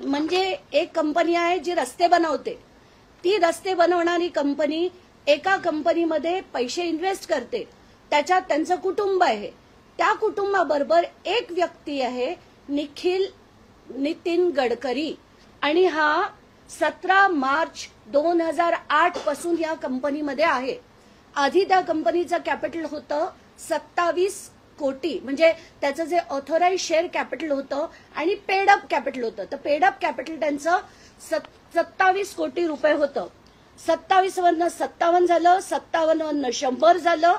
म्हणजे एक कंपनी आहे जी रस्ते बनवते, ती रस्ते बनवणारी कंपनी एका कंपनीमध्ये पैसे इन्व्हेस्ट करते, त्याच्यात त्यांचं कुटुंब आहे, त्या कुटुंबाबरोबर एक व्यक्ती आहे नितीन गडकरी, आणि हा 17 मार्च 2008 पासून या कंपनीमध्ये आहे। आधी त्या कंपनीचं कॅपिटल होतं 27 कोटी, म्हणजे त्याचं जे ऑथोराइज शेअर कॅपिटल होतं आणि पेड अप कॅपिटल होतं, तर पेड अप कॅपिटल त्यांचं 27 कोटी रुपये होतं। 27 वरनं 57 झालं, 57 वरनं 100 झालं,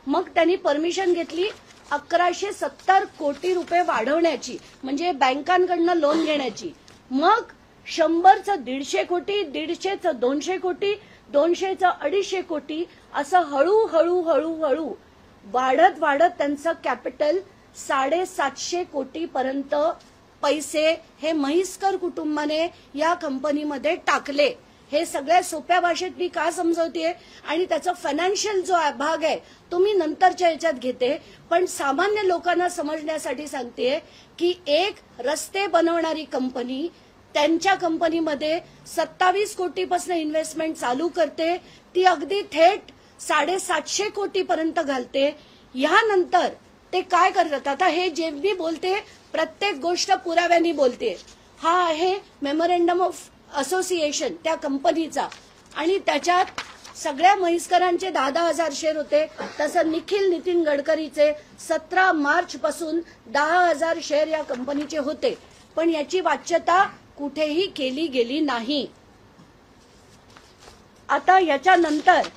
मग त्यांनी परमिशन घेतली 1170 कोटी रुपये वाढवण्याची, म्हणजे बँकांकडनं लोन घेण्याची। मग 100चं 150 कोटी, 150चं 200 कोटी, 200चं 250 कोटी, असं हळूहळू वाढत वाढत त्यांचं कॅपिटल 750 कोटी पर्यंत पैसे हे म्हैसकर कुटुंबाने या कंपनीमध्ये टाकले। हे सगळ्या सोप्या भाषेत मी का समजवतेय आणि त्याचा फायनान्शियल जो भाग आहे तो मी नंतरच्या याच्यात घेते, पण सामान्य लोकांना समजण्यासाठी सांगतेय की एक रस्ते बनवणारी कंपनी त्यांच्या कंपनीमध्ये 27 कोटीपासून इन्व्हेस्टमेंट चालू करते, ती अगदी थेट 750 कोटी पर्यंत घालते। यानंतर ते काय करतात, आता हे जे मी बोलते प्रत्येक गोष्ट पुराव्याने बोलते, हा आहे मेमोरंडम ऑफ असोसिएशन त्या कंपनीचा, आणि त्याच्यात सगळ्या म्हैसकरांचे 10,000 शेअर होते, तसं नितीन गडकरीचे 17 मार्च पासून 10,000 शेअर या कंपनीचे होते, पण याची वाच्यता कुठेही केली गेली नाही। आता याच्यानंतर